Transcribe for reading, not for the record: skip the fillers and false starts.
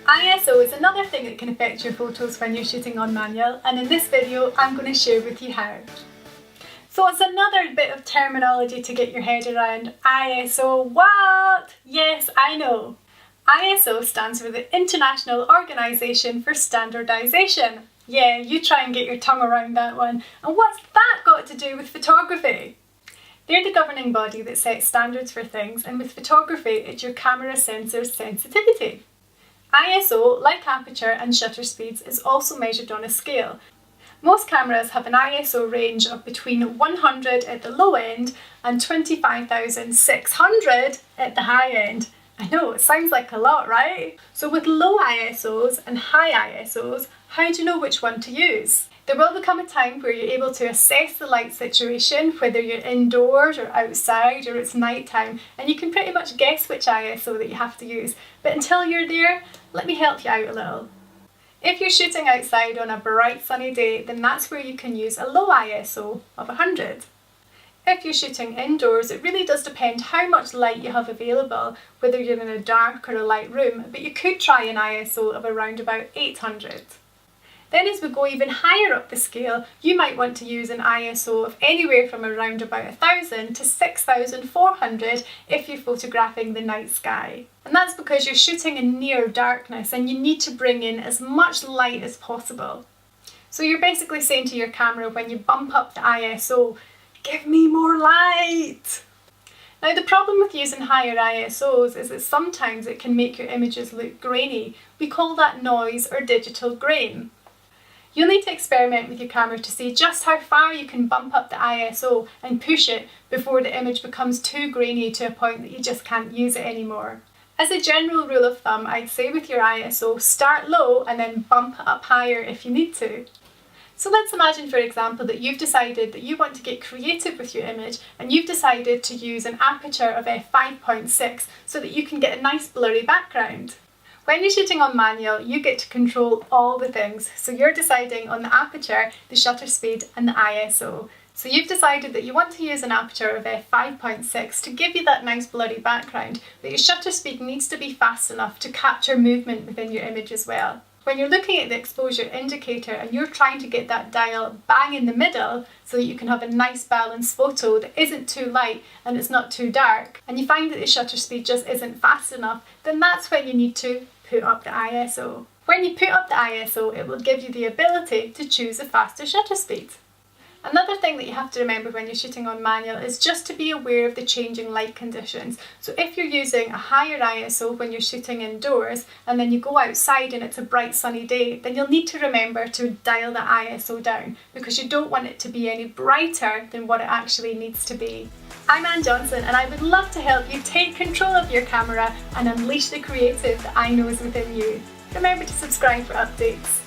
ISO is another thing that can affect your photos when you're shooting on manual, and in this video I'm going to share with you how. So it's another bit of terminology to get your head around. ISO, what? Yes, I know. ISO stands for the International Organisation for Standardisation. Yeah, you try and get your tongue around that one. And what's that got to do with photography? They're the governing body that sets standards for things, and with photography it's your camera sensor's sensitivity. ISO, like aperture and shutter speeds, is also measured on a scale. Most cameras have an ISO range of between 100 at the low end and 25,600 at the high end. I know, it sounds like a lot, right? So with low ISOs and high ISOs, how do you know which one to use? There will become a time where you're able to assess the light situation, whether you're indoors or outside or it's night time, and you can pretty much guess which ISO that you have to use. But until you're there, let me help you out a little. If you're shooting outside on a bright sunny day, then that's where you can use a low ISO of 100. If you're shooting indoors, it really does depend how much light you have available, whether you're in a dark or a light room, but you could try an ISO of around about 800. Then as we go even higher up the scale, you might want to use an ISO of anywhere from around about 1000 to 6400 if you're photographing the night sky. And that's because you're shooting in near darkness and you need to bring in as much light as possible. So you're basically saying to your camera when you bump up the ISO, give me more light! Now the problem with using higher ISOs is that sometimes it can make your images look grainy. We call that noise or digital grain. You'll need to experiment with your camera to see just how far you can bump up the ISO and push it before the image becomes too grainy to a point that you just can't use it anymore. As a general rule of thumb, I'd say with your ISO, start low and then bump it up higher if you need to. So let's imagine, for example, that you've decided that you want to get creative with your image and you've decided to use an aperture of f5.6 so that you can get a nice blurry background. When you're shooting on manual, you get to control all the things. So you're deciding on the aperture, the shutter speed and the ISO. So you've decided that you want to use an aperture of f5.6 to give you that nice blurry background, but your shutter speed needs to be fast enough to capture movement within your image as well. When you're looking at the exposure indicator and you're trying to get that dial bang in the middle so that you can have a nice balanced photo that isn't too light and it's not too dark, and you find that the shutter speed just isn't fast enough, then that's when you need to put up the ISO. When you put up the ISO, it will give you the ability to choose a faster shutter speed. Another thing that you have to remember when you're shooting on manual is just to be aware of the changing light conditions. So if you're using a higher ISO when you're shooting indoors and then you go outside and it's a bright sunny day, then you'll need to remember to dial the ISO down because you don't want it to be any brighter than what it actually needs to be. I'm Anne Johnson and I would love to help you take control of your camera and unleash the creative that I know is within you. Remember to subscribe for updates.